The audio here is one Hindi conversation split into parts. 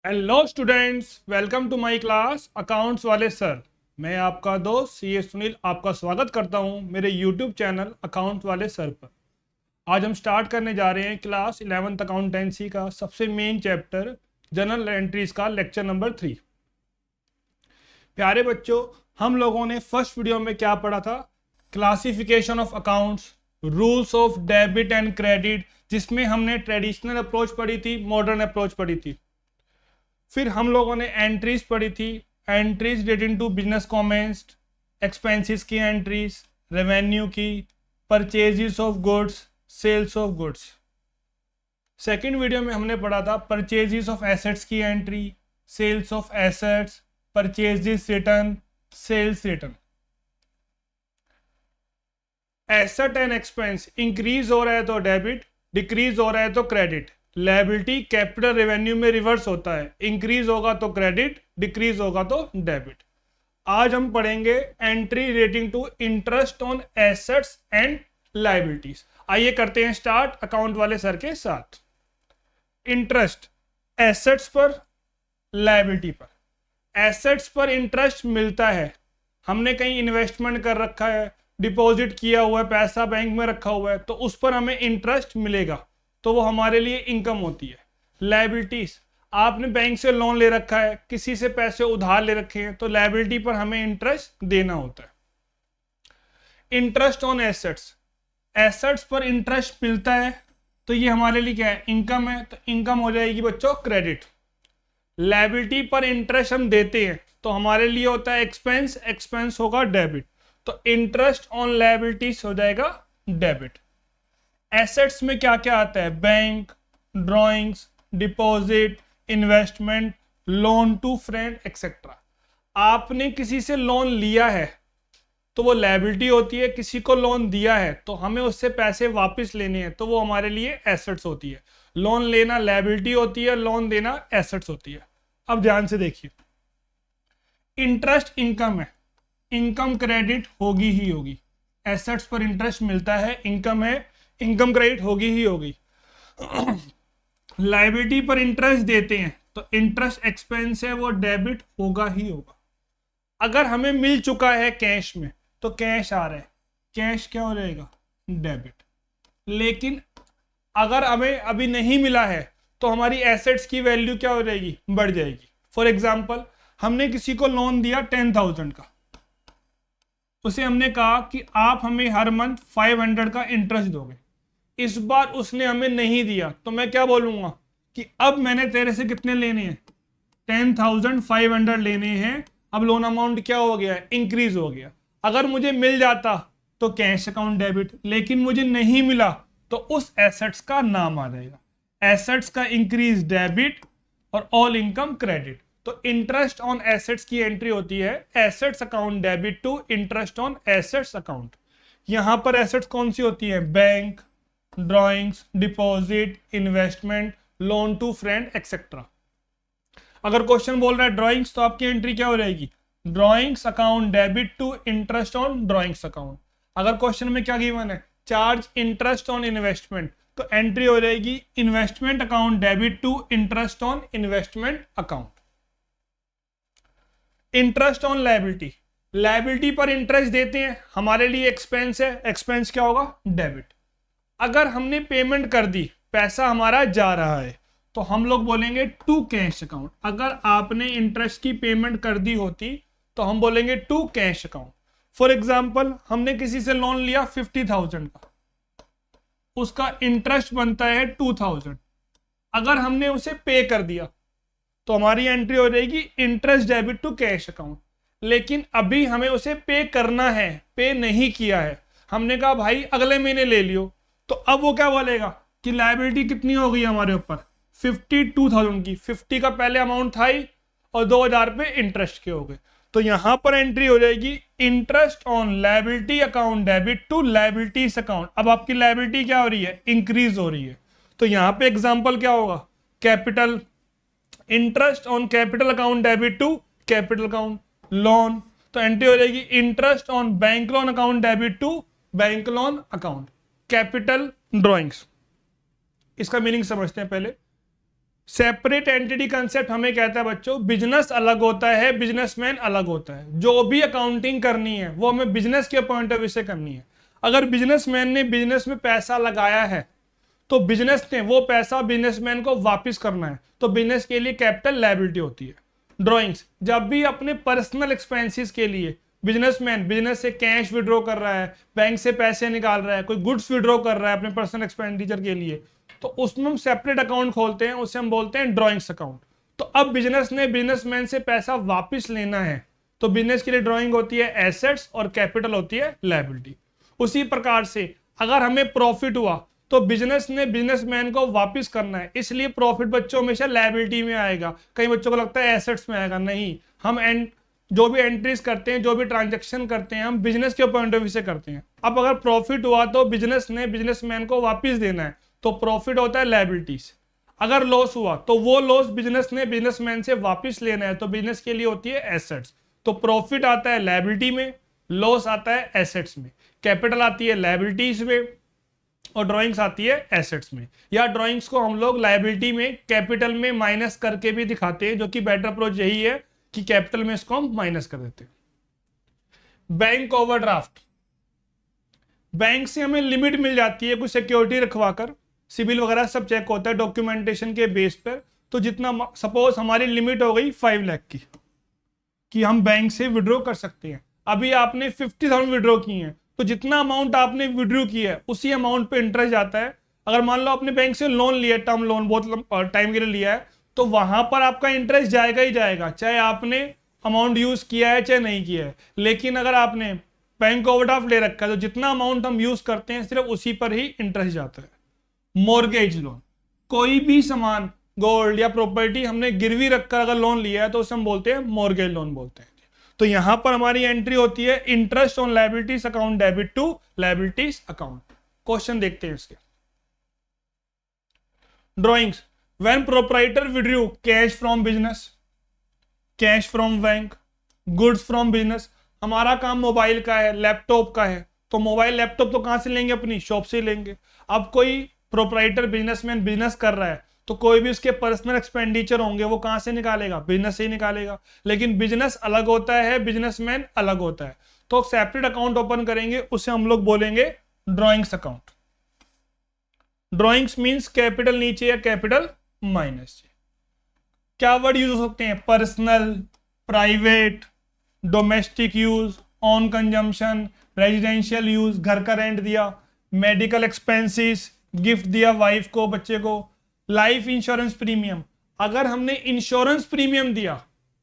Hello students, welcome to my class accounts वाले सर। मैं आपका दोस्त सीए सुनील आपका स्वागत करता हूं मेरे यूट्यूब चैनल अकाउंट्स वाले सर पर। आज हम स्टार्ट करने जा रहे हैं क्लास 11th अकाउंटेंसी का सबसे मेन चैप्टर जनरल एंट्रीज का लेक्चर नंबर 3। प्यारे बच्चों, हम लोगों ने फर्स्ट वीडियो में क्या पढ़ा था? Classification of accounts, rules of debit and credit, जिसमें हमने ट्रेडिशनल अप्रोच पढ़ी थी, मॉडर्न अप्रोच पढ़ी थी। फिर हम लोगों ने एंट्रीज पढ़ी थी, entries relating to business commenced, expenses की एंट्रीज, रेवेन्यू की, purchases of goods, sales of goods. Second video में हमने पढ़ा था परचेजेस ऑफ एसेट्स की entry, sales of assets, purchases return, sales return. Asset and expense increase हो रहा है तो डेबिट, डिक्रीज हो रहा है तो क्रेडिट। लायबिलिटी कैपिटल रेवेन्यू में रिवर्स होता है, इंक्रीज होगा तो क्रेडिट, डिक्रीज होगा तो डेबिट। आज हम पढ़ेंगे entry relating to interest on assets and liabilities. आइए करते हैं स्टार्ट अकाउंट वाले सर के साथ। इंटरेस्ट एसेट्स पर, लायबिलिटी पर। एसेट्स पर इंटरेस्ट मिलता है, हमने कहीं इन्वेस्टमेंट कर रखा है, डिपॉजिट किया हुआ है, पैसा बैंक में रखा हुआ है, तो उस पर हमें इंटरेस्ट मिलेगा, तो वो हमारे लिए इनकम होती है। लायबिलिटीज, आपने बैंक से लोन ले रखा है, किसी से पैसे उधार ले रखे हैं, तो लायबिलिटी पर हमें इंटरेस्ट देना होता है। इंटरेस्ट ऑन एसेट्स, एसेट्स पर इंटरेस्ट मिलता है, तो ये हमारे लिए क्या है? इनकम है, तो इनकम हो जाएगी बच्चों क्रेडिट। लायबिलिटी पर इंटरेस्ट हम देते हैं, तो हमारे लिए होता है एक्सपेंस, एक्सपेंस होगा डेबिट, तो इंटरेस्ट ऑन लायबिलिटीज हो जाएगा डेबिट। एसेट्स में क्या क्या आता है? Bank, drawings, deposit, investment, loan to friend etcetera. आपने किसी से लोन लिया है तो वो लायबिलिटी होती है, किसी को लोन दिया है तो हमें उससे पैसे वापस लेने हैं, तो वो हमारे लिए एसेट्स होती है। लोन लेना लायबिलिटी होती है, लोन देना एसेट्स होती है। अब ध्यान से देखिए, इंटरेस्ट इनकम है, इनकम क्रेडिट होगी ही होगी। एसेट्स पर इंटरेस्ट मिलता है, इनकम है, इनकम क्रेडिट होगी ही होगी। लायबिलिटी पर इंटरेस्ट देते हैं तो इंटरेस्ट एक्सपेंस है, वो डेबिट होगा ही होगा। अगर हमें मिल चुका है कैश में तो कैश आ रहा है, कैश क्या हो जाएगा? डेबिट। लेकिन अगर हमें अभी नहीं मिला है तो हमारी एसेट्स की वैल्यू क्या हो जाएगी? बढ़ जाएगी। फॉर एग्जाम्पल, हमने किसी को लोन दिया 10,000 का, उसे हमने कहा कि आप हमें हर मंथ 500 का इंटरेस्ट दोगे। इस बार उसने हमें नहीं दिया, तो मैं क्या बोलूंगा कि अब मैंने तेरे से कितने लेने हैं? 10,500 लेने हैं। अब लोन अमाउंट क्या हो गया है? इंक्रीज हो गया। अगर मुझे मिल जाता तो कैश अकाउंट डेबिट, लेकिन मुझे नहीं मिला तो उस एसेट्स का नाम आ जाएगा। एसेट्स का इंक्रीज डेबिट और ऑल इनकम क्रेडिट। तो इंटरेस्ट ऑन एसेट्स की एंट्री होती है assets account debit to interest on assets account. यहां पर एसेट्स कौन सी होती है? Bank, drawings, deposit, investment, loan to friend etcetera. अगर क्वेश्चन बोल रहा है ड्राइंग्स, तो आपकी एंट्री क्या हो जाएगी? Drawings account debit to interest on drawings account. अगर क्वेश्चन में क्या गिवन है? चार्ज इंटरेस्ट ऑन इन्वेस्टमेंट, तो एंट्री हो जाएगी investment account debit to interest on investment account. Interest on liability, liability पर इंटरेस्ट देते हैं, हमारे लिए एक्सपेंस है, एक्सपेंस क्या होगा? डेबिट। अगर हमने पेमेंट कर दी, पैसा हमारा जा रहा है, तो हम लोग बोलेंगे टू कैश अकाउंट। अगर आपने इंटरेस्ट की पेमेंट कर दी होती तो हम बोलेंगे to cash account. For example, हमने किसी से लोन लिया 50,000 का, उसका इंटरेस्ट बनता है 2,000। अगर हमने उसे पे कर दिया तो हमारी एंट्री हो जाएगी interest debit to cash account. लेकिन अभी हमें उसे पे करना है, पे नहीं किया है, हमने कहा भाई अगले महीने ले लियो, तो अब वो क्या बोलेगा कि लायबिलिटी कितनी हो गई हमारे ऊपर? 52,000 की। 50 का पहले अमाउंट था ही और 2,000 पे इंटरेस्ट के हो गए, तो यहां पर एंट्री हो जाएगी interest on liability account debit to liabilities account. अब आपकी लायबिलिटी क्या हो रही है? इंक्रीज हो रही है। तो यहां पे एग्जांपल क्या होगा? Capital, interest on capital account debit to capital account. Loan, तो एंट्री हो जाएगी interest on bank loan account debit to bank loan account. Capital drawings, इसका मीनिंग समझते हैं पहले। सेपरेट एंटिटी कंसेप्ट हमें कहता है बच्चों, बिजनेस अलग होता है, बिजनेसमैन अलग होता है। जो भी अकाउंटिंग करनी है वो हमें बिजनेस के पॉइंट ऑफ व्यू से करनी है। अगर बिजनेसमैन ने बिजनेस में पैसा लगाया है तो बिजनेस ने वो पैसा बिजनेसमैन को वापस करना है, तो बिजनेस के लिए कैपिटल लायबिलिटी होती है। ड्रॉइंग्स, जब भी अपने पर्सनल एक्सपेंसेस के लिए बिजनेसमैन बिजनेस से कैश विड्रॉ कर रहा है, बैंक से पैसे निकाल रहा है, कोई गुड्स विड्रॉ कर रहा है अपने पर्सनल एक्सपेंडिचर के लिए, तो उसमें हम सेपरेट अकाउंट खोलते हैं, उसे हम बोलते हैं ड्रॉइंग्स अकाउंट। तो अब बिजनेस ने बिजनेसमैन से पैसा वापस लेना है, तो बिजनेस के लिए ड्रॉइंग होती है एसेट्स और कैपिटल होती है लायबिलिटी। उसी प्रकार से अगर हमें प्रॉफिट हुआ तो बिजनेस ने बिजनेसमैन को वापस करना है, इसलिए प्रॉफिट बच्चों हमेशा लायबिलिटी में आएगा। कई बच्चों को लगता है एसेट्स में आएगा, नहीं, हम जो भी एंट्रीज करते हैं, जो भी ट्रांजैक्शन करते हैं, हम बिजनेस के पॉइंट ऑफ व्यू से करते हैं। अब अगर प्रॉफिट हुआ तो बिजनेस ने बिजनेसमैन को वापस देना है, तो प्रॉफिट होता है लायबिलिटीज। अगर लॉस हुआ तो वो लॉस बिजनेस ने बिजनेसमैन से वापस लेना है, तो बिजनेस के लिए होती है एसेट्स। तो प्रॉफिट आता है लायबिलिटी में, लॉस आता है एसेट्स में, कैपिटल आती है लायबिलिटीज में, और ड्राइंग्स आती है एसेट्स में। या ड्राइंग्स को हम लोग लायबिलिटी में कैपिटल में माइनस करके भी दिखाते हैं, जो कि बेटर अप्रोच यही है कि कैपिटल में इसको हम माइनस कर देते हैं। बैंक ओवरड्राफ्ट, बैंक से हमें लिमिट मिल जाती है कुछ सिक्योरिटी रखवाकर, सिविल वगैरह सब चेक होता है डॉक्यूमेंटेशन के बेस पर। तो जितना सपोज हमारी लिमिट हो गई 5 लाख की कि हम बैंक से विड्रॉ कर सकते हैं। अभी आपने 50,000 विड्रॉ की हैं, तो जितना अमाउंट आपने विड्रॉ किया है उसी अमाउंट पे इंटरेस्ट जाता है। अगर मान लो आपने बैंक से लोन लिया, टर्म लोन बहुत टाइम के लिए लिया है, तो वहां पर आपका इंटरेस्ट जाएगा ही जाएगा, चाहे आपने अमाउंट यूज किया है चाहे नहीं किया है। लेकिन अगर आपने बैंक ओवरड्राफ्ट ले रखा है तो जितना अमाउंट हम यूज करते हैं सिर्फ उसी पर ही इंटरेस्ट जाता है। मॉर्गेज लोन, कोई भी सामान, गोल्ड या प्रॉपर्टी हमने गिरवी रखकर अगर लोन लिया है तो उसे हम बोलते हैं मॉर्गेज लोन बोलते हैं। तो यहां पर हमारी एंट्री होती है interest on liabilities account debit to liabilities account. Question देखते हैं इसके। Drawings, when proprietor withdrew cash from business, cash from bank, goods from business. हमारा काम मोबाइल का है, लैपटॉप का है, तो मोबाइल लैपटॉप तो कहां से लेंगे, अपनी शॉप से लेंगे। अब कोई प्रोप्राइटर बिजनेसमैन बिजनेस कर रहा है तो कोई भी उसके पर्सनल एक्सपेंडिचर होंगे वो कहां से निकालेगा, बिजनेस से ही निकालेगा। लेकिन बिजनेस अलग होता है, बिजनेसमैन अलग होता है, तो सेपरेट अकाउंट ओपन करेंगे, उसे हम लोग बोलेंगे drawings account. Drawings means capital नीचे या कैपिटल माइनस। क्या वर्ड यूज हो सकते हैं, personal, private, domestic use, on consumption, residential use, घर का रेंट दिया, मेडिकल एक्सपेंसेस, गिफ्ट दिया वाइफ को, बच्चे को, लाइफ इंश्योरेंस प्रीमियम। अगर हमने इंश्योरेंस प्रीमियम दिया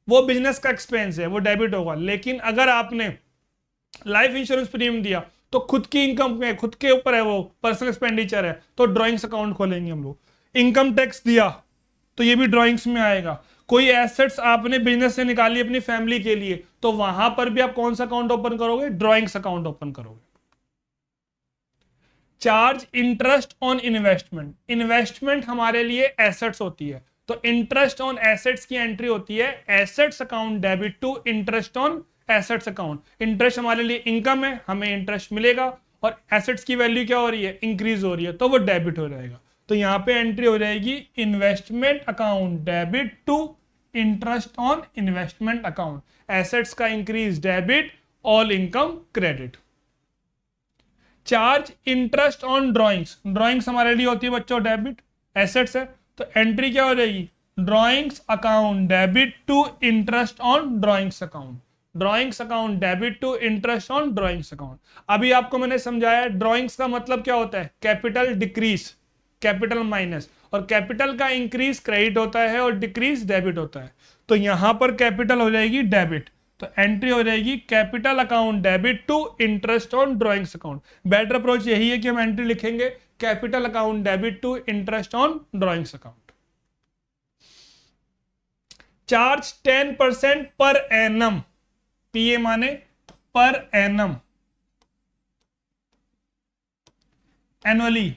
वो बिजनेस का एक्सपेंस है, वो डेबिट होगा। लेकिन अगर आपने लाइफ इंश्योरेंस प्रीमियम दिया तो खुद की इनकम में, खुद के ऊपर है, वो पर्सनल एक्सपेंडिचर है, तो ड्रॉइंग्स अकाउंट खोलेंगे हम लोग। इनकम टैक्स दिया तो ये भी ड्रॉइंग्स में आएगा। कोई एसेट्स आपने बिजनेस से निकाली अपनी फैमिली के लिए, तो वहां पर भी आप कौन सा अकाउंट ओपन करोगे, ड्रॉइंग्स अकाउंट ओपन करोगे। Charge interest on investment, investment हमारे लिए एसेट्स होती है, तो इंटरेस्ट ऑन एसेट्स की एंट्री होती है assets account debit to interest on assets account. Interest हमारे लिए इनकम है, हमें इंटरेस्ट मिलेगा, और एसेट्स की वैल्यू क्या हो रही है, इंक्रीज हो रही है, तो वो डेबिट हो जाएगा। तो यहां पे एंट्री हो जाएगी investment account debit to interest on investment account. Assets का increase debit, all income credit. Charge interest on drawings, drawings हमारे लिए होती है बच्चों डेबिट, एसेट्स है, तो एंट्री क्या हो जाएगी, drawings account debit to interest on drawings account. Drawings account debit to interest on drawings account. अभी आपको मैंने समझाया ड्रॉइंग्स का मतलब क्या होता है, कैपिटल डिक्रीज, कैपिटल माइनस, और कैपिटल का इंक्रीज क्रेडिट होता है और डिक्रीज डेबिट होता है। तो यहां पर कैपिटल हो जाएगी डेबिट, तो एंट्री हो जाएगी capital account debit to interest on drawings account. Better approach यही है कि हम एंट्री लिखेंगे capital account debit to interest on drawings account. Charge 10% per annum, PA माने per annum, annually,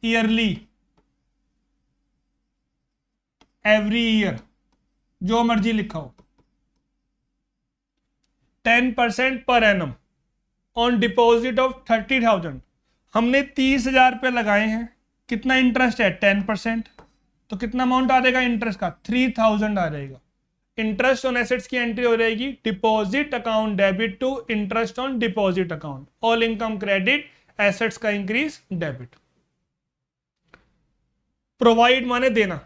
yearly, every year, जो मर्जी लिखा हो, 10% per annum on deposit of 30,000। हमने 30,000 रुपये लगाए हैं, कितना इंटरेस्ट है 10%, तो कितना अमाउंट आ जाएगा इंटरेस्ट का 3000 आ जाएगा। इंटरेस्ट ऑन एसेट्स की एंट्री हो जाएगी deposit account debit to interest on deposit account, all income credit, assets का इंक्रीज डेबिट। प्रोवाइड माने देना,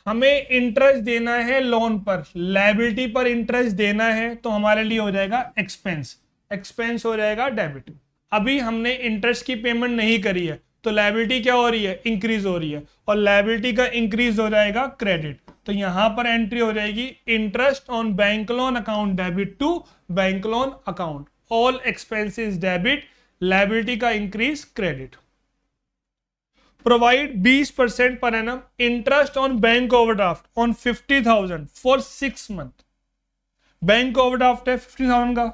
हमें इंटरेस्ट देना है लोन पर, लायबिलिटी पर इंटरेस्ट देना है तो हमारे लिए हो जाएगा एक्सपेंस, एक्सपेंस हो जाएगा डेबिट। अभी हमने इंटरेस्ट की पेमेंट नहीं करी है तो लायबिलिटी क्या हो रही है, इंक्रीज हो रही है, और लायबिलिटी का इंक्रीज हो जाएगा क्रेडिट। तो यहां पर एंट्री हो जाएगी interest on bank loan account debit to bank loan account, all expenses debit, liability का increase credit. Provide 20% per annum interest on bank overdraft on 50,000 for 6 month. Bank overdraft है 50,000 का,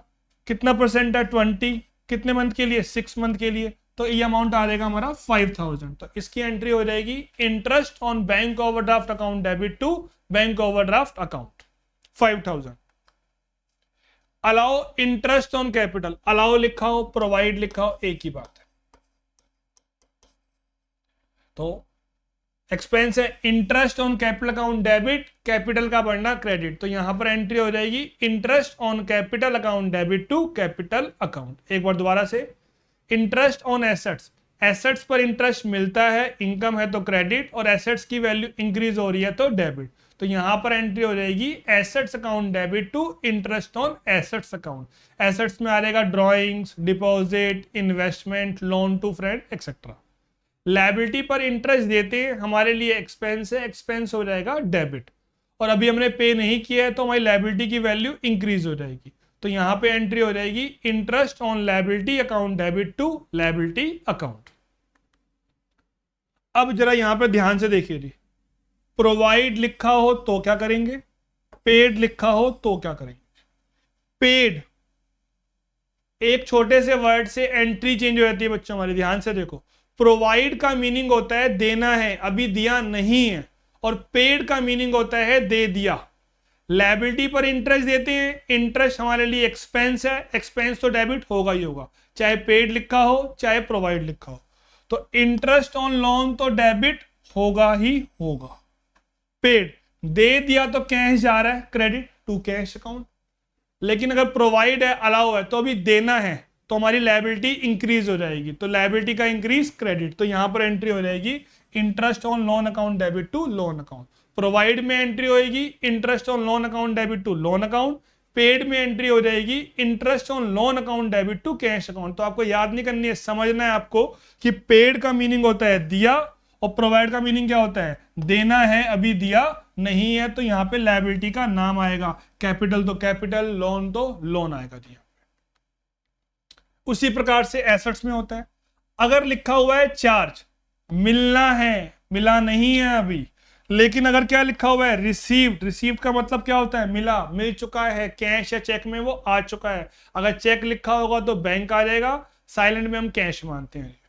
कितना परसेंट है 20, कितने मंथ के लिए 6 मंथ के लिए, तो ये अमाउंट आ जाएगा हमारा 5,000। तो इसकी एंट्री हो जाएगी interest on bank overdraft account debit to bank overdraft account 5,000। Allow interest on capital, allow लिखा हो प्रोवाइड लिखा हो एक ही बात है। तो एक्सपेंस है interest on capital account debit, capital का बढ़ना क्रेडिट, तो यहां पर एंट्री हो जाएगी interest on capital account debit to capital account. एक बार दोबारा से, इंटरेस्ट ऑन एसेट्स, एसेट्स पर इंटरेस्ट मिलता है, इनकम है तो क्रेडिट, और एसेट्स की वैल्यू इंक्रीज हो रही है तो डेबिट, तो यहां पर एंट्री हो जाएगी assets account debit to interest on assets account. Assets में आ जाएगा drawings, deposit, investment, loan to friend etcetera. Liability पर इंटरेस्ट देते हैं, हमारे लिए एक्सपेंस है, एक्सपेंस हो जाएगा डेबिट, और अभी हमने पे नहीं किया है तो हमारी लायबिलिटी की वैल्यू इंक्रीज हो जाएगी, तो यहां पे एंट्री हो जाएगी interest on liability account debit to liability account. अब जरा यहां पे ध्यान से देखिए जी, प्रोवाइड लिखा हो तो क्या करेंगे, पेड लिखा हो तो क्या करेंगे। पेड एक छोटे से वर्ड से एंट्री चेंज हो जाती है बच्चों, हमारे ध्यान से देखो। प्रोवाइड का मीनिंग होता है देना है, अभी दिया नहीं है, और पेड का मीनिंग होता है दे दिया। लायबिलिटी पर इंटरेस्ट देते हैं, इंटरेस्ट हमारे लिए एक्सपेंस है, एक्सपेंस तो डेबिट होगा ही होगा, चाहे पेड लिखा हो चाहे प्रोवाइड लिखा हो, तो इंटरेस्ट ऑन लोन तो डेबिट होगा ही होगा। पेड दे दिया तो कैश जा रहा है, क्रेडिट टू कैश अकाउंट, लेकिन अगर प्रोवाइड है, अलाउ है, तो अभी देना है तो हमारी लायबिलिटी इंक्रीज हो जाएगी, तो लायबिलिटी का इंक्रीज क्रेडिट, तो यहां पर एंट्री हो जाएगी interest on loan account debit to loan account. Provide में एंट्री होगी interest on loan account debit to loan account, paid में एंट्री हो जाएगी interest on loan account debit to cash account. तो आपको याद नहीं करनी है, समझना है आपको कि पेड का मीनिंग होता है दिया, और प्रोवाइड का मीनिंग क्या होता है, देना है अभी दिया नहीं है, तो यहां पे लायबिलिटी का नाम आएगा, कैपिटल तो कैपिटल, लोन तो लोन आएगा जी। उसी प्रकार से एसेट्स में होता है, अगर लिखा हुआ है चार्ज, मिलना है, मिला नहीं है अभी, लेकिन अगर क्या लिखा हुआ है रिसीव्ड, रिसीव्ड का मतलब क्या होता है, मिला, मिल चुका है, कैश या चेक में वो आ चुका है। अगर चेक लिखा होगा तो बैंक आ जाएगा, साइलेंट में हम कैश मानते हैं।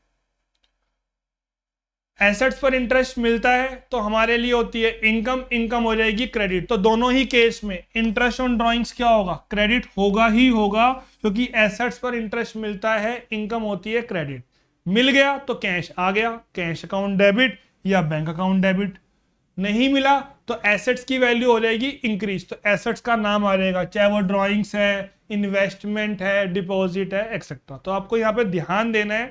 एसेट्स पर इंटरेस्ट मिलता है तो हमारे लिए होती है इनकम, इनकम हो जाएगी क्रेडिट, तो दोनों ही केस में इंटरेस्ट ऑन ड्रॉइंग्स क्या होगा, क्रेडिट होगा ही होगा, क्योंकि एसेट्स पर इंटरेस्ट मिलता है, इनकम होती है क्रेडिट। मिल गया तो कैश आ गया, कैश अकाउंट डेबिट या बैंक अकाउंट डेबिट। नहीं मिला तो एसेट्स की वैल्यू हो जाएगी इंक्रीज, तो एसेट्स का नाम आ जाएगा, चाहे वो ड्रॉइंग्स है, इन्वेस्टमेंट है, डिपॉजिट है एक्सेट्रा। तो आपको यहाँ पे ध्यान देना है,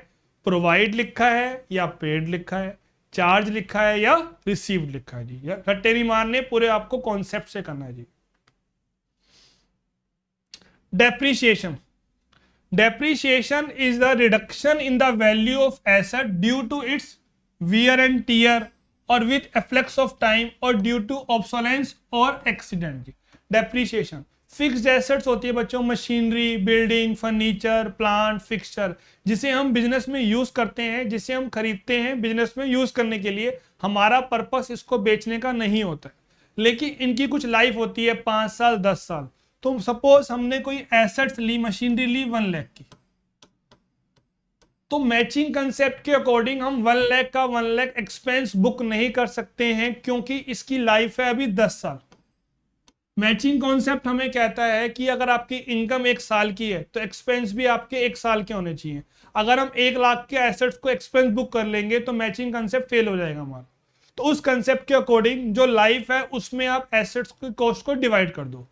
प्रोवाइड लिखा है या पेड लिखा है, चार्ज लिखा है या रिसीव्ड लिखा है जी, या रट्टे नहीं मारने, पूरे आपको कॉन्सेप्ट से करना है जी। Depreciation, depreciation is the reduction in the value of asset due to its wear and tear और विथ एफ्लेक्स ऑफ टाइम और ड्यू टू ऑब्सोलेंस और एक्सीडेंट जी। डेप्रीशिएशन फिक्स्ड एसेट्स होती है बच्चों, machinery, building, furniture, plant, fixture, जिसे हम बिजनेस में यूज करते हैं, जिसे हम खरीदते हैं बिजनेस में यूज करने के लिए। हमारा पर्पस इसको बेचने का नहीं होता है, लेकिन इनकी कुछ लाइफ होती है 5 साल 10 साल। तो सपोज हमने कोई एसेट्स ली, मशीनरी ली 1 लाख की, तो मैचिंग कंसेप्ट के अकॉर्डिंग हम 1 लाख का 1 लाख एक्सपेंस बुक नहीं कर सकते हैं, क्योंकि इसकी लाइफ है अभी 10 साल। मैचिंग कॉन्सेप्ट हमें कहता है कि अगर आपकी इनकम 1 साल की है तो एक्सपेंस भी आपके 1 साल के होने चाहिए। अगर हम 1 लाख के एसेट्स को एक्सपेंस बुक कर लेंगे तो मैचिंग कंसेप्ट फेल हो जाएगा हमारा। तो उस कंसेप्ट के अकॉर्डिंग जो लाइफ है उसमें आप एसेट्स की कॉस्ट को डिवाइड कर दो।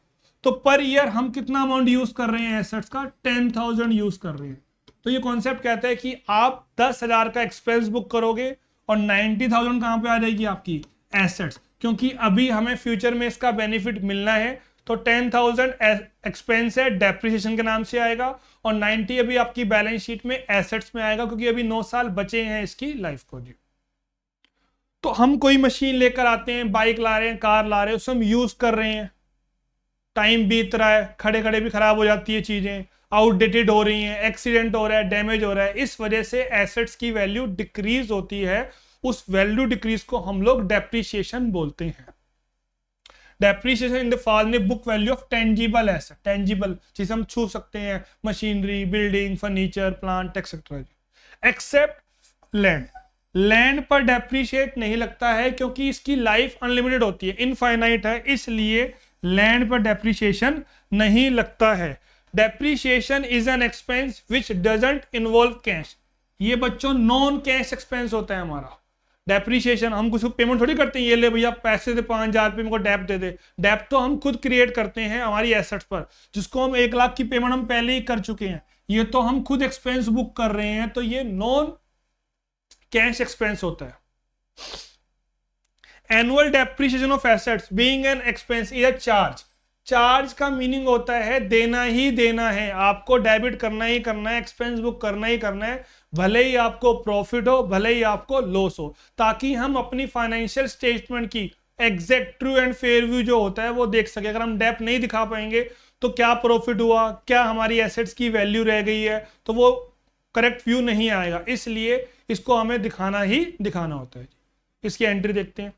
तो पर ईयर हम कितना अमाउंट यूज कर रहे हैं एसेट्स का, 10,000 यूज कर रहे हैं। तो ये कॉन्सेप्ट कहता है कि आप 10,000 का एक्सपेंस बुक करोगे और 90,000 कहां पे आ जाएगी आपकी एसेट्स, क्योंकि अभी हमें फ्यूचर में इसका बेनिफिट मिलना है। तो 10,000 एक्सपेंस है, डेप्रिसिएशन के नाम से आएगा, और 90 अभी आपकी बैलेंस शीट में एसेट्स में आएगा, क्योंकि अभी 9 साल बचे हैं इसकी लाइफ को जी। तो हम कोई मशीन लेकर आते हैं, बाइक ला रहे हैं, कार ला रहे हैं, उसको हम यूज कर रहे हैं, टाइम बीत रहा है, खड़े खड़े भी खराब हो जाती है चीजें, आउटडेटेड हो रही हैं, एक्सीडेंट हो रहा है, डैमेज हो रहा है, इस वजह से एसेट्स की वैल्यू डिक्रीज होती है। उस वैल्यू डिक्रीज को हम लोग डेप्रिसिएशन बोलते हैं। डेप्रिसिएशन इन द फॉर्म में book value of tangible asset, tangible जिसे हम छू सकते हैं, machinery, building, furniture, plant etcetera. Except land, land पर डेप्रिशिएट नहीं लगता है क्योंकि इसकी लाइफ अनलिमिटेड होती है, इनफाइनाइट है, इसलिए लैंड पर डेप्रिशिएशन नहीं लगता है। Depreciation is an expense which doesn't involve cash. ये बच्चों नॉन कैश एक्सपेंस होता है हमारा। डेप्रिशिएशन हम कुछ पेमेंट थोड़ी करते हैं, ये ले भैया पैसे दे 5,000 रुपये मेरे को डेप दे दे। डेप तो हम खुद क्रिएट करते हैं हमारी एसेट्स पर, जिसको हम 1 लाख की पेमेंट हम पहले ही कर चुके हैं, ये तो हम खुद एक्सपेंस बुक कर रहे हैं, तो ये नॉन कैश एक्सपेंस होता है। Annual depreciation of assets being an expense is a charge. Charge का मीनिंग होता है देना ही देना है, आपको डेबिट करना ही करना है, एक्सपेंस बुक करना ही करना है, भले ही आपको प्रॉफिट हो भले ही आपको लॉस हो, ताकि हम अपनी फाइनेंशियल स्टेटमेंट की exact true and fair view जो होता है वो देख सके। अगर हम डेप नहीं दिखा पाएंगे तो क्या प्रॉफिट हुआ, क्या हमारी एसेट्स की वैल्यू रह गई है, तो वो करेक्ट व्यू नहीं आएगा, इसलिए इसको हमें दिखाना ही दिखाना होता है। इसकी एंट्री देखते हैं।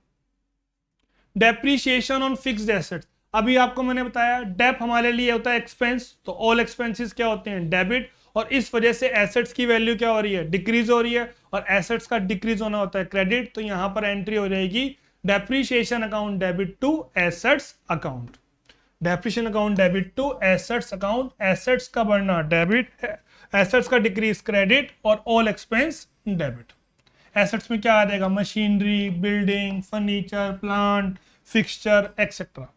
डेप्रिसिएशन ऑन फिक्स्ड एसेट्स, अभी आपको मैंने बताया डेप हमारे लिए होता है एक्सपेंस, तो ऑल एक्सपेंसेस क्या होते हैं, डेबिट, और इस वजह से एसेट्स की वैल्यू क्या हो रही है, डिक्रीज हो रही है, और एसेट्स का डिक्रीज होना होता है क्रेडिट। तो यहां पर एंट्री हो जाएगी depreciation account debit to assets account. Depreciation account debit to assets account, assets का बढ़ना डेबिट, एसेट्स का डिक्रीज क्रेडिट, और ऑल एक्सपेंस डेबिट। एसेट्स में क्या आ जाएगा, machinery, building, furniture, plant, fixture etcetera.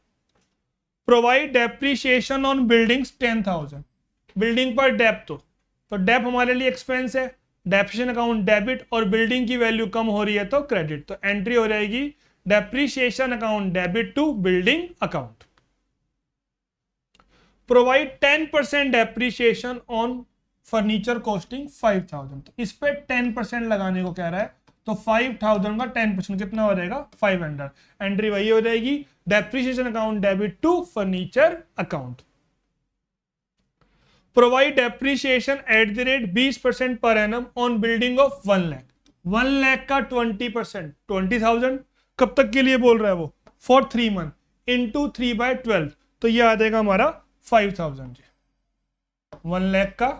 Provide depreciation on buildings 10,000, building पर डेप, तो डेप हमारे लिए एक्सपेंस है, डेप्रिसिएशन अकाउंट डेबिट, और बिल्डिंग की वैल्यू कम हो रही है तो क्रेडिट, तो एंट्री हो जाएगी depreciation account debit to building account. Provide 10% depreciation on furniture costing 5,000, तो इस पे 10% लगाने को कह रहा है, तो 5,000 का 10% कितना हो जाएगा, 500। एंट्री वही हो जाएगी depreciation account debit to furniture account. Provide depreciation at the rate 20% per annum on building of 1 lakh, 1 lakh का 20%, 20,000 कब तक के लिए बोल रहा है वो, फॉर 3 मंथ इंटू 3/12, तो ये आ जाएगा हमारा 5,000 जी। 1 लाख का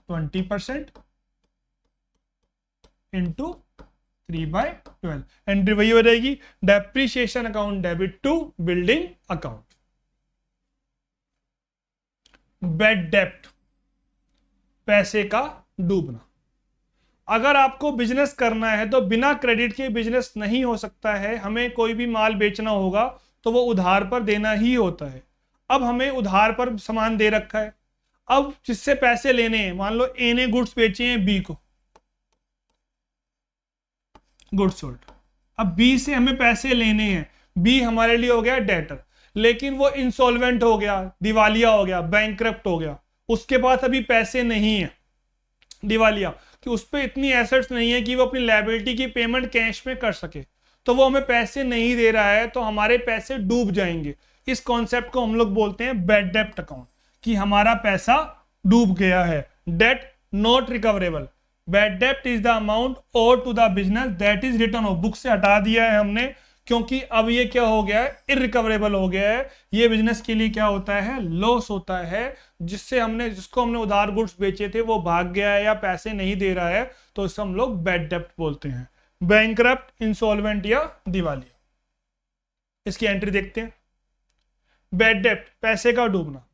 20% इंटू 3/12, एंट्री वही हो जाएगी depreciation account debit to building account. Bad डेप्ट, पैसे का डूबना। अगर आपको बिजनेस करना है तो बिना क्रेडिट के बिजनेस नहीं हो सकता है। हमें कोई भी माल बेचना होगा तो वो उधार पर देना ही होता है। अब हमें उधार पर सामान दे रखा है, अब जिससे पैसे लेने हैं, मान लो ए ने गुड्स बेचे हैं बी को, गुड्स सोल्ड, अब बी से हमें पैसे लेने हैं, बी हमारे लिए हो गया डेटर, लेकिन वो इंसॉल्वेंट हो गया, दिवालिया हो गया, बैंकक्रप्ट हो गया, उसके पास अभी पैसे नहीं है, दिवालिया, कि उस पर इतनी एसेट्स नहीं है कि वो अपनी लायबिलिटी की पेमेंट कैश में कर सके, तो वो हमें पैसे नहीं दे रहा है, तो हमारे पैसे डूब जाएंगे। इस कॉन्सेप्ट को हम लोग बोलते हैं बैड डेप्ट अकाउंट, कि हमारा पैसा डूब गया है। डेट नॉट रिकवरेबल, बैड डेप्ट is the amount over to the business that is written off, book से हटा दिया है हमने, क्योंकि अब ये क्या हो गया है, इररिकवरेबल हो गया है। ये बिजनेस के लिए क्या होता है, लॉस होता है, जिसको हमने उधार गुड्स बेचे थे वो भाग गया है या पैसे नहीं दे रहा है, तो इसे हम लोग बैड डेप्ट बोलते हैं। बैंकक्रप्ट, इंसॉल्वेंट या दिवालिया। इसकी एंट्री देखते हैं। बैड डेप्ट, पैसे का डूबना।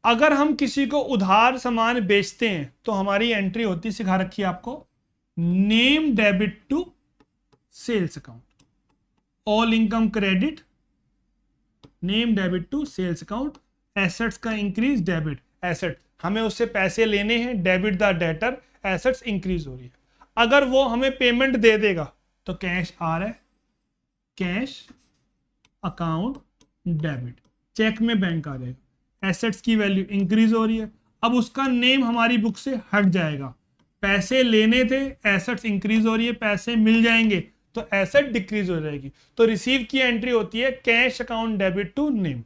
अगर हम किसी को उधार सामान बेचते हैं तो हमारी एंट्री होती, सिखा रखी है आपको, name debit to sales account. All income credit, name debit to sales account. Assets का इंक्रीज, डेबिट एसेट, हमें उससे पैसे लेने हैं, debit the debtor, assets increase हो रही है। अगर वो हमें पेमेंट दे देगा तो कैश आ रहा है, कैश अकाउंट डेबिट, चेक में बैंक आ जाएगा, एसेट्स की वैल्यू इंक्रीज हो रही है। अब उसका नेम हमारी बुक से हट जाएगा, पैसे लेने थे, एसेट्स इंक्रीज हो रही है, पैसे मिल जाएंगे तो एसेट डिक्रीज हो जाएगी। तो रिसीव की एंट्री होती है cash account debit to name.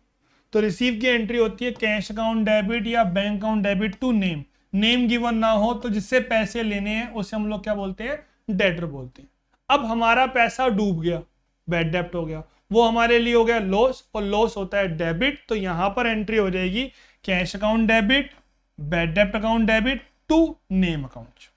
तो रिसीव की एंट्री होती है कैश अकाउंट डेबिट या bank account debit to name. Name given ना हो तो जिससे पैसे लेने हैं उसे हम लोग क्या बोलते हैं, डेटर बोलते हैं। अब हमारा पैसा डूब गया, बैड डेप्ट हो गया, वो हमारे लिए हो गया लॉस, और लॉस होता है डेबिट। तो यहां पर एंट्री हो जाएगी कैश अकाउंट डेबिट, बैड डेप्ट account debit to name account.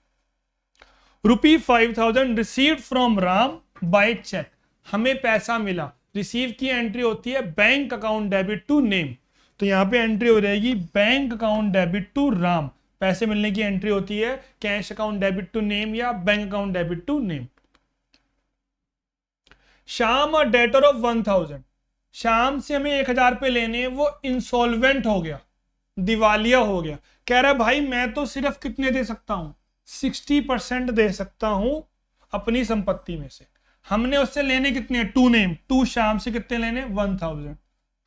₹5000 received from Ram by cheque, हमें पैसा मिला, रिसीव की एंट्री होती है bank account debit to name. तो यहां पे एंट्री हो जाएगी bank account debit to Ram, पैसे मिलने की एंट्री होती है cash account debit to name या bank account debit to name. Shyam और डेटर ऑफ 1000, श्याम से हमें 1000 रुपए लेने हैं, वो इंसॉल्वेंट हो गया, दिवालिया हो गया। कह रहा है भाई मैं तो सिर्फ कितने दे सकता हूं, 60% दे सकता हूं अपनी संपत्ति में से। हमने उससे लेने कितने, टू नेम, टू श्याम से कितने लेने, 1000।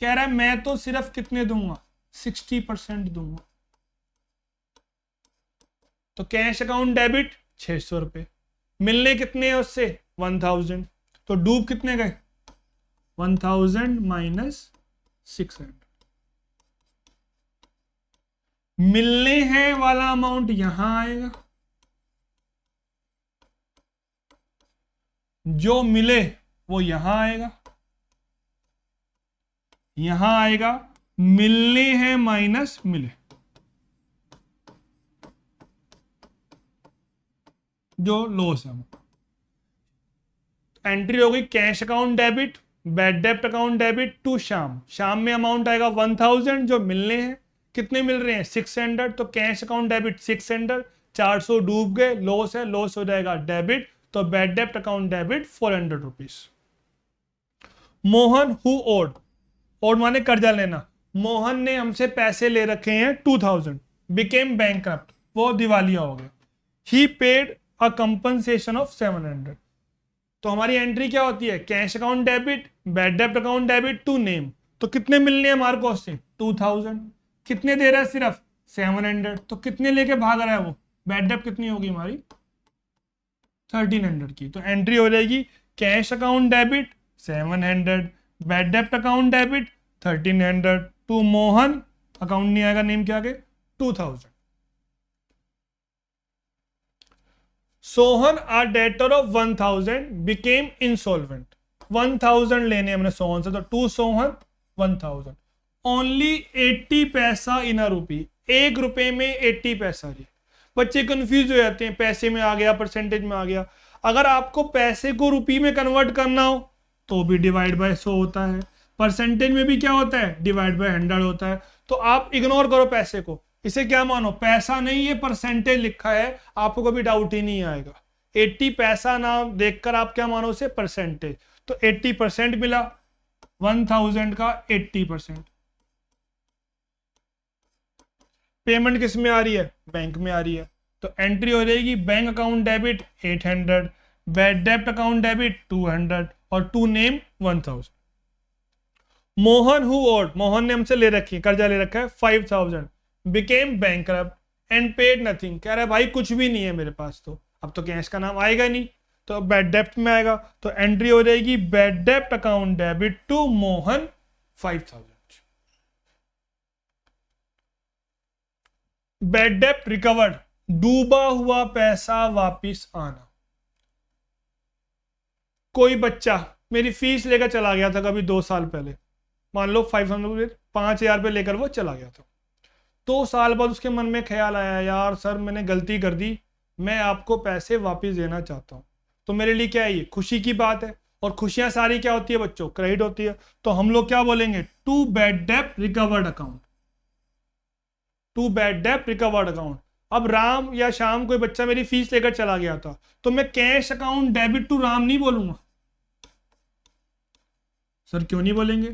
कह रहा है मैं तो सिर्फ कितने दूंगा, 60% दूंगा। तो कैश अकाउंट डेबिट 600 रुपए, मिलने कितने हैं उससे, 1000। तो डूब कितने गए, 1000 माइनस 600। मिलने हैं वाला अमाउंट यहां आएगा, जो मिले वो यहां आएगा, यहां आएगा, मिलने हैं माइनस मिले, जो लॉस है। एंट्री हो गई कैश अकाउंट डेबिट, बैड डेप्ट account debit to Sham. Sham में अमाउंट आएगा 1000, जो मिलने हैं, कितने मिल रहे हैं, 600। तो कैश अकाउंट डेबिट 600, 400 डूब गए, लॉस है, लॉस हो जाएगा डेबिट। तो बैड डेप्ट account debit 400 rupees. Mohan who owed, owed माने कर्जा लेना, मोहन ने हमसे पैसे ले रखे हैं 2000, बिकेम बैंकक्रप्ट, वो दिवालिया हो गया। He paid a compensation of 700। तो हमारी एंट्री क्या होती है, कैश अकाउंट डेबिट, बैड डेप्ट अकाउंट डेबिट टू नेम। तो कितने मिलने हैं हमारे को उससे, 2000, कितने दे रहा है, सिर्फ 700। तो कितने लेके भाग रहा है वो, बैड डेप्ट कितनी होगी हमारी, 1300 की। तो एंट्री हो जाएगी कैश अकाउंट डेबिट 700, बैड डेप्ट account debit 1300 to Mohan, account नहीं आएगा, नेम क्या आगे, 2000। Sohan are debtor of 1000 became insolvent, 1000 लेने हमने सोहन से, तो टू सोहन 1000, ओनली 80 पैसा इन अ रूपी, 1 रुपए में 80 पैसा। रही बच्चे कंफ्यूज हो जाते हैं, पैसे में आ गया, परसेंटेज में आ गया। अगर आपको पैसे को रुपी में कन्वर्ट करना हो तो भी डिवाइड बाय 100 होता है, परसेंटेज में भी क्या होता है, डिवाइड बाय 100 होता है। तो आप इग्नोर करो पैसे को, इसे क्या मानो, पैसा नहीं, ये परसेंटेज लिखा है, आपको कभी डाउट ही नहीं आएगा। 80 पैसा ना देखकर आप क्या मानो उसे, परसेंटेज। तो 80% मिला, 1000 का 80%। पेमेंट किस में आ रही है, बैंक में आ रही है। तो एंट्री हो जाएगी बैंक अकाउंट डेबिट 800, बैड डेप्ट अकाउंट डेबिट 200 और to name 1000। Mohan who owed, Mohan ने हमसे ले रखी है, कर्जा ले रखा है 5000, became bankrupt and paid nothing. कह रहा है भाई कुछ भी नहीं है मेरे पास, तो अब तो कैश का नाम आएगा नहीं, तो बैड डेप्ट में आएगा। तो एंट्री हो जाएगी बैड डेप्ट account debit to Mohan 5000। Bad डेप्ट रिकवर्ड, डूबा हुआ पैसा वापिस आना। कोई बच्चा मेरी फीस लेकर चला गया था कभी 2 साल पहले, मान लो 5000 रुपये लेकर वो चला गया था। 2 साल बाद उसके मन में ख्याल आया, यार सर मैंने गलती कर दी, मैं आपको पैसे वापस देना चाहता हूं। तो मेरे लिए क्या है, ये खुशी की बात है। और खुशियां सारी क्या होती है बच्चों, क्रेडिट होती है। तो हम लोग क्या बोलेंगे, टू बैड डेब्ट रिकवर्ड अकाउंट, टू बैड डेब्ट रिकवर्ड अकाउंट। अब राम या शाम कोई बच्चा मेरी फीस लेकर चला गया था, तो मैं cash account debit to Ram नहीं बोलूंगा। सर क्यों नहीं बोलेंगे?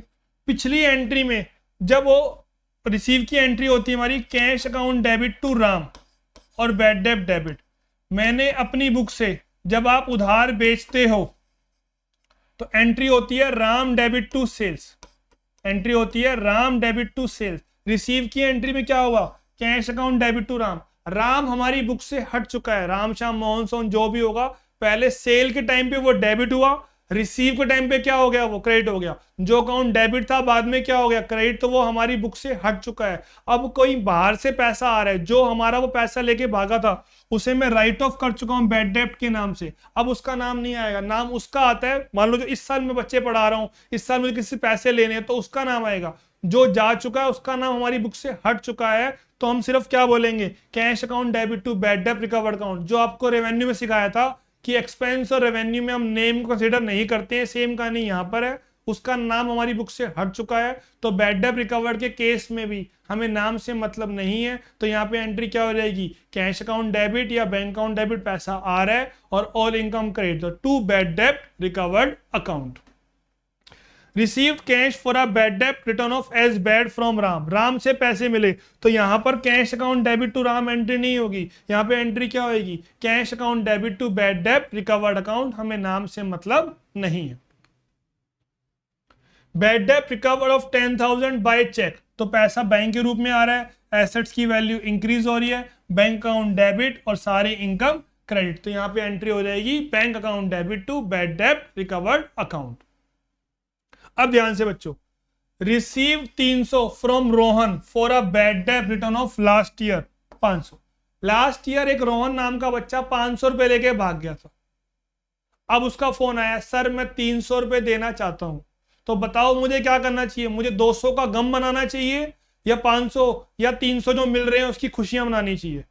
पिछली एंट्री में जब वो रिसीव की एंट्री होती है हमारी cash account debit to Ram और बैड डेब्ट डेबिट, मैंने अपनी बुक से जब आप उधार बेचते हो तो एंट्री होती है Ram debit to sales, entry होती है Ram debit to sales. Receive की एंट्री में क्या होगा, cash account debit to Ram. Ram हमारी बुक से हट चुका है, राम श्याम मोहन सोन जो भी होगा, पहले सेल के टाइम पे वो डेबिट हुआ, रिसीव के टाइम पे क्या हो गया, वो क्रेडिट हो गया। जो अकाउंट डेबिट था बाद में क्या हो गया, क्रेडिट, तो वो हमारी बुक से हट चुका है। अब कोई बाहर से पैसा आ रहा है, जो हमारा वो पैसा लेके भागा था उसे मैं राइट ऑफ कर चुका हूं बैड डेब्ट के नाम से, अब उसका नाम नहीं आएगा, नाम उसका आता है, मान लो जो इस साल मैं बच्चे पढ़ा रहा हूं, इस साल मुझे किसी से पैसे लेने हैं तो उसका नाम आएगा। जो जा चुका है उसका नाम हमारी बुक से हट चुका है, तो हम सिर्फ क्या बोलेंगे, cash account debit to bad डेब्ट रिकवर्ड अकाउंट। जो आपको रेवेन्यू में सिखाया था कि एक्सपेंस और रेवेन्यू में हम नेम को कंसीडर नहीं करते हैं, सेम कहानी यहां पर है, उसका नाम हमारी बुक से हट चुका है। तो बैड डेब्ट रिकवर्ड के केस में भी हमें नाम से मतलब नहीं है, तो यहाँ पे एंट्री क्या हो जाएगी, कैश अकाउंट डेबिट या बैंक अकाउंट डेबिट, पैसा आ रहा है और ऑल इनकम क्रेडिट, तो टू बैड डेब्ट recovered account. Received cash for a bad डेब्ट return of as bad from Ram, Ram से पैसे मिले, तो यहां पर cash account debit to Ram entry नहीं होगी, यहां पे एंट्री क्या होगी, cash account debit to bad डेब्ट रिकवर्ड अकाउंट, हमें नाम से मतलब नहीं है। बैड डेब्ट रिकवर ऑफ 10,000 बाय चेक, तो पैसा बैंक के रूप में आ रहा है, एसेट्स की वैल्यू इंक्रीज हो रही है, बैंक अकाउंट डेबिट और सारी इनकम क्रेडिट, तो यहां पे एंट्री हो जाएगी bank account debit to bad डेब्ट रिकवर्ड अकाउंट। अब ध्यान से बच्चों, receive 300 from Rohan for a bad डेब्ट return of last year 500। Last year एक रोहन नाम का बच्चा 500 रुपए लेके भाग गया था, अब उसका फोन आया, सर मैं 300 रुपए देना चाहता हूं, तो बताओ मुझे क्या करना चाहिए, मुझे 200 का गम मनाना चाहिए या 500 या 300 जो मिल रहे हैं उसकी खुशियां मनानी चाहिए।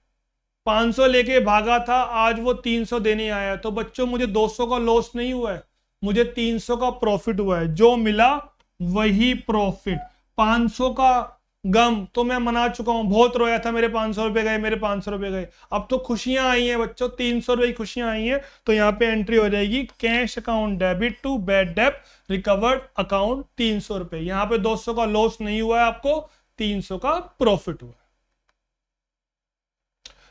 500 लेके भागा था, आज वो 300 देने आया, तो बच्चों मुझे 200 का लॉस नहीं हुआ है, मुझे 300 का प्रॉफिट हुआ है, जो मिला वही प्रॉफिट। 500 का गम तो मैं मना चुका हूं, बहुत रोया था, मेरे 500 रुपए गए, मेरे 500 रुपए गए, अब तो खुशियां आई हैं बच्चों, 300 रुपए की खुशियां आई हैं, तो यहां पे एंट्री हो जाएगी cash account debit to bad डेब्ट रिकवर्ड अकाउंट 300 रुपए। यहां पे 200 का लॉस नहीं हुआ है आपको, 300 का प्रॉफिट हुआ है।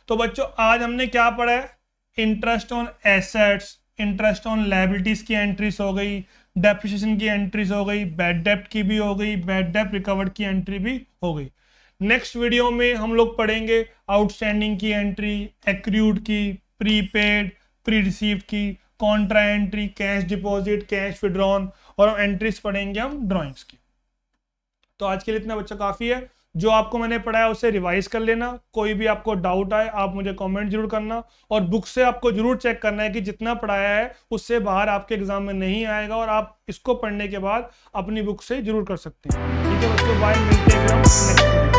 तो बच्चों आज हमने क्या पढ़ा है, interest on assets, interest on liabilities की एंट्रीज हो गई, डेप्रिसिएशन की एंट्रीज हो गई, बैड डेब्ट की भी हो गई, बैड डेब्ट रिकवर्ड की एंट्री भी हो गई। नेक्स्ट वीडियो में हम लोग पढ़ेंगे आउटस्टैंडिंग की एंट्री, एक्रूड की, प्रीपेड, प्री रिसीव्ड की, Contra entry, cash deposit, cash withdrawn, और एंट्रीज पढ़ेंगे हम ड्राइंग्स की। तो आज के लिए इतना बच्चा काफी है, जो आपको मैंने पढ़ाया उसे रिवाइज कर लेना, कोई भी आपको डाउट आए आप मुझे कमेंट जरूर करना, और बुक से आपको जरूर चेक करना है कि जितना पढ़ाया है उससे बाहर आपके एग्जाम में नहीं आएगा, और आप इसको पढ़ने के बाद अपनी बुक से जरूर कर सकते हैं। ठीक है बच्चों, बाय, मिलते हैं फिर हम नेक्स्ट वीडियो।